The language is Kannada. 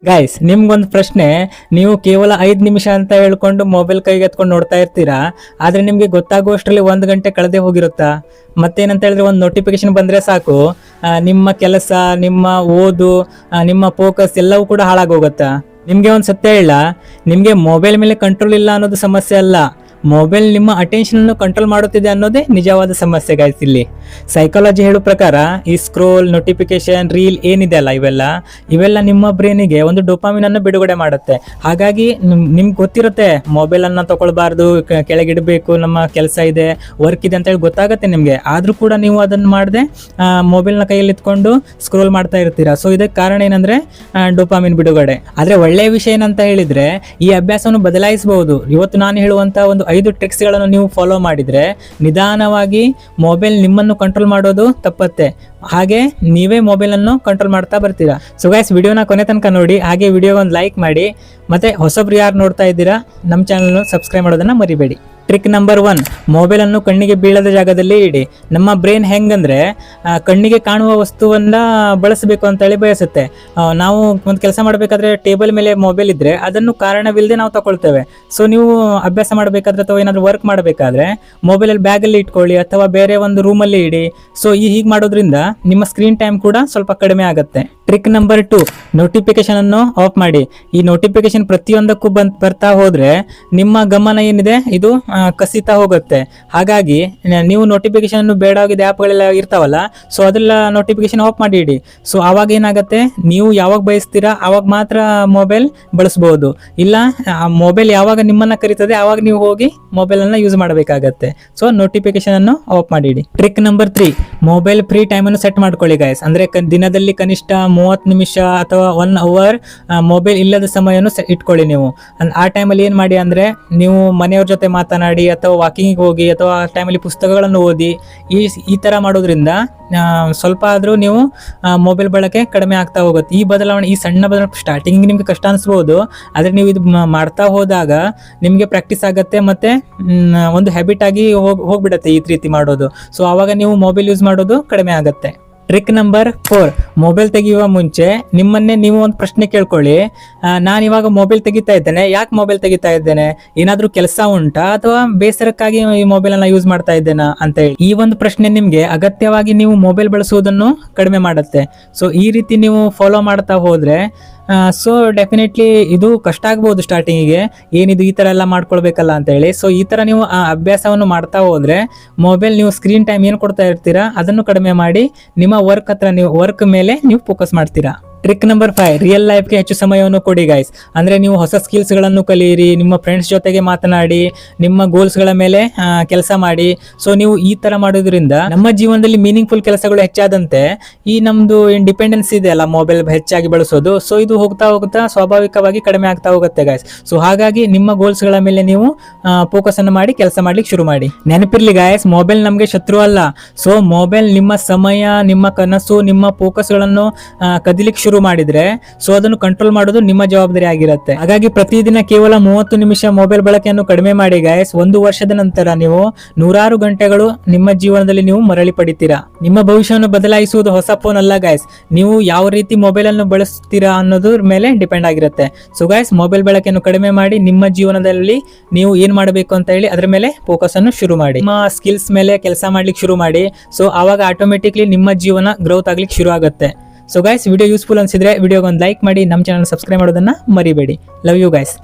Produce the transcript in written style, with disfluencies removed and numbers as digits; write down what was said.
ಗೈಸ್, ನಿಮ್ಗೊಂದು ಪ್ರಶ್ನೆ. ನೀವು ಕೇವಲ 5 ನಿಮಿಷ ಅಂತ ಹೇಳ್ಕೊಂಡು ಮೊಬೈಲ್ ಕೈಗೆ ಎತ್ಕೊಂಡು ನೋಡ್ತಾ ಇರ್ತೀರಾ, ಆದ್ರೆ ನಿಮ್ಗೆ ಗೊತ್ತಾಗುವಷ್ಟರಲ್ಲಿ 1 ಗಂಟೆ ಕಳೆದೇ ಹೋಗಿರುತ್ತಾ? ಮತ್ತೇನಂತ ಹೇಳಿದ್ರೆ ಒಂದು ನೋಟಿಫಿಕೇಶನ್ ಬಂದ್ರೆ ಸಾಕು, ನಿಮ್ಮ ಕೆಲಸ, ನಿಮ್ಮ ಓದು, ನಿಮ್ಮ ಫೋಕಸ್ ಎಲ್ಲವೂ ಕೂಡ ಹಾಳಾಗೋಗುತ್ತಾ? ನಿಮ್ಗೆ ಒಂದು ಸತ್ಯ ಹೇಳ, ನಿಮ್ಗೆ ಮೊಬೈಲ್ ಮೇಲೆ ಕಂಟ್ರೋಲ್ ಇಲ್ಲ ಅನ್ನೋದು ಸಮಸ್ಯೆ ಅಲ್ಲ, ಮೊಬೈಲ್ ನಿಮ್ಮ ಅಟೆನ್ಷನ್ ಅನ್ನು ಕಂಟ್ರೋಲ್ ಮಾಡುತ್ತಿದೆ ಅನ್ನೋದೇ ನಿಜವಾದ ಸಮಸ್ಯೆ ಗೈಸ್. ಇಲ್ಲಿ ಸೈಕಾಲಜಿ ಹೇಳೋ ಪ್ರಕಾರ ಈ ಸ್ಕ್ರೋಲ್, ನೋಟಿಫಿಕೇಶನ್, ರೀಲ್ ಏನಿದೆ ಅಲ್ಲ, ಇವೆಲ್ಲ ನಿಮ್ಮ ಬ್ರೈನಿಗೆ ಒಂದು ಡೋಪಾಮಿನ್ ಅನ್ನು ಬಿಡುಗಡೆ ಮಾಡುತ್ತೆ. ಹಾಗಾಗಿ ನಿಮ್ಗೆ ಗೊತ್ತಿರುತ್ತೆ ಮೊಬೈಲ್ ಅನ್ನ ತಗೊಳ್ಬಾರ್ದು, ಕೆಳಗಿಡಬೇಕು, ನಮ್ಮ ಕೆಲಸ ಇದೆ, ವರ್ಕ್ ಇದೆ ಅಂತ ಹೇಳಿ ಗೊತ್ತಾಗತ್ತೆ ನಿಮ್ಗೆ. ಆದ್ರೂ ಕೂಡ ನೀವು ಅದನ್ನ ಮಾಡದೆ ಮೊಬೈಲ್ ನ ಕೈಯಲ್ಲಿ ಇಟ್ಕೊಂಡು ಸ್ಕ್ರೋಲ್ ಮಾಡ್ತಾ ಇರ್ತೀರಾ. ಸೊ ಇದಕ್ಕೆ ಕಾರಣ ಏನಂದ್ರೆ ಡೋಪಾಮಿನ್ ಬಿಡುಗಡೆ. ಆದ್ರೆ ಒಳ್ಳೆಯ ವಿಷಯ ಏನಂತ ಹೇಳಿದ್ರೆ ಈ ಅಭ್ಯಾಸವನ್ನು ಬದಲಾಯಿಸಬಹುದು. ಇವತ್ತು ನಾನು ಹೇಳುವಂತ ಒಂದು 5 ಟ್ರಿಕ್ಸ್ ಗಳನ್ನು ನೀವು ಫಾಲೋ ಮಾಡಿದ್ರೆ ನಿಧಾನವಾಗಿ ಮೊಬೈಲ್ ನಿಮ್ಮನ್ನು ಕಂಟ್ರೋಲ್ ಮಾಡೋದು ತಪ್ಪತ್ತೆ. ಹಾಗೆ ನೀವೇ ಮೊಬೈಲ್ ಅನ್ನು ಕಂಟ್ರೋಲ್ ಮಾಡ್ತಾ ಬರ್ತೀರಾ. ಸೊ ಗೈಸ್, ವಿಡಿಯೋನ ಕೊನೆ ತನಕ ನೋಡಿ, ಹಾಗೆ ವಿಡಿಯೋಗೆ ಒಂದು ಲೈಕ್ ಮಾಡಿ, ಮತ್ತೆ ಹೊಸಬ್ರು ಯಾರು ನೋಡ್ತಾ ಇದ್ದೀರಾ ನಮ್ಮ ಚಾನಲ್ ಸಬ್ಸ್ಕ್ರೈಬ್ ಮಾಡೋದನ್ನ ಮರಿಬೇಡಿ. ಟ್ರಿಕ್ ನಂಬರ್ 1, ಮೊಬೈಲ್ ಅನ್ನು ಕಣ್ಣಿಗೆ ಬೀಳದ ಜಾಗದಲ್ಲಿ ಇಡಿ. ನಮ್ಮ ಬ್ರೈನ್ ಹೆಂಗಂದ್ರೆ ಕಣ್ಣಿಗೆ ಕಾಣುವ ವಸ್ತುವನ್ನ ಬಳಸಬೇಕು ಅಂತ ಹೇಳಿ ಬಯಸುತ್ತೆ. ನಾವು ಒಂದು ಕೆಲಸ ಮಾಡಬೇಕಾದ್ರೆ ಟೇಬಲ್ ಮೇಲೆ ಮೊಬೈಲ್ ಇದ್ರೆ ಅದನ್ನು ಕಾರಣವಿಲ್ಲದೆ ನಾವು ತಗೊಳ್ತೇವೆ. ಸೊ ನೀವು ಅಭ್ಯಾಸ ಮಾಡಬೇಕಾದ್ರೆ ಅಥವಾ ಏನಾದ್ರು ವರ್ಕ್ ಮಾಡಬೇಕಾದ್ರೆ ಮೊಬೈಲ್ ಅಲ್ಲಿ ಬ್ಯಾಗ್ ಅಲ್ಲಿ ಇಟ್ಕೊಳ್ಳಿ ಅಥವಾ ಬೇರೆ ಒಂದು ರೂಮ್ ಅಲ್ಲಿ ಇಡಿ. ಸೊ ಹೀಗೆ ಮಾಡೋದ್ರಿಂದ ನಿಮ್ಮ ಸ್ಕ್ರೀನ್ ಟೈಮ್ ಕೂಡ ಸ್ವಲ್ಪ ಕಡಿಮೆ ಆಗುತ್ತೆ. ಟ್ರಿಕ್ ನಂಬರ್ 2, ನೋಟಿಫಿಕೇಶನ್ ಅನ್ನು ಆಫ್ ಮಾಡಿ. ಈ ನೋಟಿಫಿಕೇಶನ್ ಪ್ರತಿಯೊಂದಕ್ಕೂ ಬರ್ತಾ ಹೋದ್ರೆ ನಿಮ್ಮ ಗಮನ ಏನಿದೆ ಇದು ಕಸಿತಾ ಹೋಗುತ್ತೆ. ಹಾಗಾಗಿ ನೀವು ನೋಟಿಫಿಕೇಶನ್ ಅನ್ನು ಬೇಡವಾಗಿದ್ದ ಆ್ಯಪ್ಗಳೆಲ್ಲ ಇರ್ತಾವಲ್ಲ, ಸೊ ಅದೆಲ್ಲ ನೋಟಿಫಿಕೇಶನ್ ಆಫ್ ಮಾಡಿ ಇಡಿ. ಸೊ ಅವಾಗ ಏನಾಗುತ್ತೆ, ನೀವು ಯಾವಾಗ ಬಯಸ್ತೀರಾ ಅವಾಗ ಮಾತ್ರ ಮೊಬೈಲ್ ಬಳಸಬಹುದು. ಇಲ್ಲ ಮೊಬೈಲ್ ಯಾವಾಗ ನಿಮ್ಮನ್ನ ಕರೀತದೆ ಆವಾಗ ನೀವು ಹೋಗಿ ಮೊಬೈಲ್ ಅನ್ನ ಯೂಸ್ ಮಾಡಬೇಕಾಗತ್ತೆ. ಸೊ ನೋಟಿಫಿಕೇಶನ್ ಅನ್ನು ಆಫ್ ಮಾಡಿ ಇಡಿ. Trick number 3, mobile free time ಅನ್ನು ಸೆಟ್ ಮಾಡ್ಕೊಳ್ಳಿ ಗೈಸ್. ಅಂದ್ರೆ ದಿನದಲ್ಲಿ ಕನಿಷ್ಠ 30 ನಿಮಿಷ ಅಥವಾ 1 ಅವರ್ ಮೊಬೈಲ್ ಇಲ್ಲದ ಸಮಯವನ್ನು ಇಟ್ಕೊಳ್ಳಿ ನೀವು. ಆ ಟೈಮಲ್ಲಿ ಏನ್ ಮಾಡಿ ಅಂದ್ರೆ ನೀವು ಮನೆಯವ್ರ ಜೊತೆ ಮಾತನಾಡಿ ಅಥವಾ ವಾಕಿಂಗ್ ಹೋಗಿ ಅಥವಾ ಆ ಟೈಮಲ್ಲಿ ಪುಸ್ತಕಗಳನ್ನು ಓದಿ. ಈ ತರ ಮಾಡೋದ್ರಿಂದ ಸ್ವಲ್ಪ ಆದ್ರೂ ನೀವು ಮೊಬೈಲ್ ಬಳಕೆ ಕಡಿಮೆ ಆಗ್ತಾ ಹೋಗುತ್ತೆ. ಈ ಸಣ್ಣ ಬದಲಾವಣೆ ಸ್ಟಾರ್ಟಿಂಗ್ ನಿಮ್ಗೆ ಕಷ್ಟ ಅನಿಸ್ಬೋದು, ಆದ್ರೆ ನೀವು ಇದು ಮಾಡ್ತಾ ಹೋದಾಗ ನಿಮ್ಗೆ ಪ್ರಾಕ್ಟೀಸ್ ಆಗತ್ತೆ, ಮತ್ತೆ ಒಂದು ಹ್ಯಾಬಿಟ್ ಆಗಿ ಹೋಗ್ಬಿಡತ್ತೆ ಈ ರೀತಿ ಮಾಡೋದು. ಸೊ ಆವಾಗ ನೀವು ಮೊಬೈಲ್ ಯೂಸ್ ಮಾಡೋದು ಕಡಿಮೆ ಆಗತ್ತೆ. ಟ್ರಿಕ್ ನಂಬರ್ 4, ಮೊಬೈಲ್ ತೆಗೆಯುವ ಮುಂಚೆ ನಿಮ್ಮನ್ನೇ ನೀವು ಒಂದು ಪ್ರಶ್ನೆ ಕೇಳ್ಕೊಳ್ಳಿ. ನಾನು ಇವಾಗ ಮೊಬೈಲ್ ತೆಗಿತಾ ಇದ್ದೇನೆ, ಯಾಕೆ ಮೊಬೈಲ್ ತೆಗಿತಾ ಇದ್ದೇನೆ? ಏನಾದ್ರೂ ಕೆಲಸ ಉಂಟಾ ಅಥವಾ ಬೇಸರಕ್ಕಾಗಿ ಈ ಮೊಬೈಲ್ ಅನ್ನ ಯೂಸ್ ಮಾಡ್ತಾ ಇದ್ದೇನಾ ಅಂತ ಹೇಳಿ. ಈ ಒಂದು ಪ್ರಶ್ನೆ ನಿಮ್ಗೆ ಅಗತ್ಯವಾಗಿ ನೀವು ಮೊಬೈಲ್ ಬಳಸುವುದನ್ನು ಕಡಿಮೆ ಮಾಡುತ್ತೆ. ಸೊ ಈ ರೀತಿ ನೀವು ಫಾಲೋ ಮಾಡ್ತಾ ಹೋದ್ರೆ ಸೊ ಡೆಫಿನೆಟ್ಲಿ ಇದು ಕಷ್ಟ ಆಗ್ಬೋದು ಸ್ಟಾರ್ಟಿಂಗಿಗೆ, ಏನಿದು ಈ ತರ ಎಲ್ಲ ಮಾಡ್ಕೊಳ್ಬೇಕಲ್ಲ ಅಂತ ಹೇಳಿ. ಸೊ ಈ ತರ ನೀವು ಅಭ್ಯಾಸವನ್ನು ಮಾಡ್ತಾ ಹೋದ್ರೆ ಮೊಬೈಲ್ ನೀವು ಸ್ಕ್ರೀನ್ ಟೈಮ್ ಏನು ಕೊಡ್ತಾ ಇರ್ತೀರಾ ಅದನ್ನು ಕಡಿಮೆ ಮಾಡಿ ನಿಮ್ಮ ವರ್ಕ್ ಮೇಲೆ ನೀವು ಫೋಕಸ್ ಮಾಡ್ತೀರಾ. ಟ್ರಿಕ್ ನಂಬರ್ 5, ರಿಯಲ್ ಲೈಫ್ಗೆ ಹೆಚ್ಚು ಸಮಯವನ್ನು ಕೊಡಿ ಗೈಸ್. ಅಂದ್ರೆ ನೀವು ಹೊಸ ಸ್ಕಿಲ್ಸ್ ಗಳನ್ನು ಕಲಿಯಿರಿ, ನಿಮ್ಮ ಫ್ರೆಂಡ್ಸ್ ಜೊತೆಗೆ ಮಾತನಾಡಿ, ನಿಮ್ಮ ಗೋಲ್ಸ್ ಗಳ ಮೇಲೆ ಕೆಲಸ ಮಾಡಿ. ಸೊ ನೀವು ಈ ತರ ಮಾಡೋದ್ರಿಂದ ನಮ್ಮ ಜೀವನದಲ್ಲಿ ಮೀನಿಂಗ್ಫುಲ್ ಕೆಲಸಗಳು ಹೆಚ್ಚಾದಂತೆ ಈ ನಮ್ದು ಡಿಪೆಂಡೆನ್ಸ್ ಇದೆ ಅಲ್ಲ ಮೊಬೈಲ್ ಹೆಚ್ಚಾಗಿ ಬಳಸೋದು, ಸೊ ಇದು ಹೋಗ್ತಾ ಸ್ವಾಭಾವಿಕವಾಗಿ ಕಡಿಮೆ ಆಗ್ತಾ ಹೋಗುತ್ತೆ ಗೈಸ್. ಸೊ ಹಾಗಾಗಿ ನಿಮ್ಮ ಗೋಲ್ಸ್ ಗಳ ಮೇಲೆ ನೀವು ಫೋಕಸ್ ಅನ್ನು ಮಾಡಿ ಕೆಲಸ ಮಾಡ್ಲಿಕ್ಕೆ ಶುರು ಮಾಡಿ. ನೆನಪಿರ್ಲಿ ಗೈಸ್, ಮೊಬೈಲ್ ನಮ್ಗೆ ಶತ್ರು ಅಲ್ಲ. ಸೊ ಮೊಬೈಲ್ ನಿಮ್ಮ ಸಮಯ, ನಿಮ್ಮ ಕನಸು, ನಿಮ್ಮ ಫೋಕಸ್ ಗಳನ್ನು ಕದಿಲಿಕ್ಕೆ ಶುರು ಮಾಡಿದ್ರೆ ಸೊ ಅದನ್ನು ಕಂಟ್ರೋಲ್ ಮಾಡೋದು ನಿಮ್ಮ ಜವಾಬ್ದಾರಿ ಆಗಿರುತ್ತೆ. ಹಾಗಾಗಿ ಪ್ರತಿದಿನ ಕೇವಲ 30 ನಿಮಿಷ ಮೊಬೈಲ್ ಬಳಕೆಯನ್ನು ಕಡಿಮೆ ಮಾಡಿ ಗೈಸ್. 1 ವರ್ಷದ ನಂತರ ನೀವು 100 ಗಂಟೆಗಳು ನಿಮ್ಮ ಜೀವನದಲ್ಲಿ ನೀವು ಮರಳಿ ಪಡಿತೀರಾ. ನಿಮ್ಮ ಭವಿಷ್ಯವನ್ನು ಬದಲಾಯಿಸುವುದು ಹೊಸ ಫೋನ್ ಅಲ್ಲ ಗೈಸ್, ನೀವು ಯಾವ ರೀತಿ ಮೊಬೈಲ್ ಅನ್ನು ಬಳಸ್ತೀರಾ ಅನ್ನೋದ್ರ ಮೇಲೆ ಡಿಪೆಂಡ್ ಆಗಿರುತ್ತೆ. ಸೊ ಗೈಸ್, ಮೊಬೈಲ್ ಬಳಕೆಯನ್ನು ಕಡಿಮೆ ಮಾಡಿ ನಿಮ್ಮ ಜೀವನದಲ್ಲಿ ನೀವು ಏನ್ ಮಾಡಬೇಕು ಅಂತ ಹೇಳಿ ಅದ್ರ ಮೇಲೆ ಫೋಕಸ್ ಅನ್ನು ಶುರು ಮಾಡಿ. ನಿಮ್ಮ ಸ್ಕಿಲ್ಸ್ ಮೇಲೆ ಕೆಲಸ ಮಾಡ್ಲಿಕ್ಕೆ ಶುರು ಮಾಡಿ. ಸೊ ಆವಾಗ ಆಟೋಮೆಟಿಕ್ಲಿ ನಿಮ್ಮ ಜೀವನ ಗ್ರೋತ್ ಆಗ್ಲಿಕ್ಕೆ ಶುರು ಆಗುತ್ತೆ. ಸೊ ಗೈಸ್, ವಿಡಿಯೋ ಯೂಸ್ಫುಲ್ ಅನ್ಸಿದ್ರೆ ವಿಡಿಯೋಗೆ ಒಂದು ಲೈಕ್ ಮಾಡಿ, ನಮ್ಮ ಚಾನಲ್ ಸಬ್ಸ್ಕ್ರೈಬ್ ಮಾಡೋದನ್ನ ಮರಿಬೇಡಿ. Love you guys.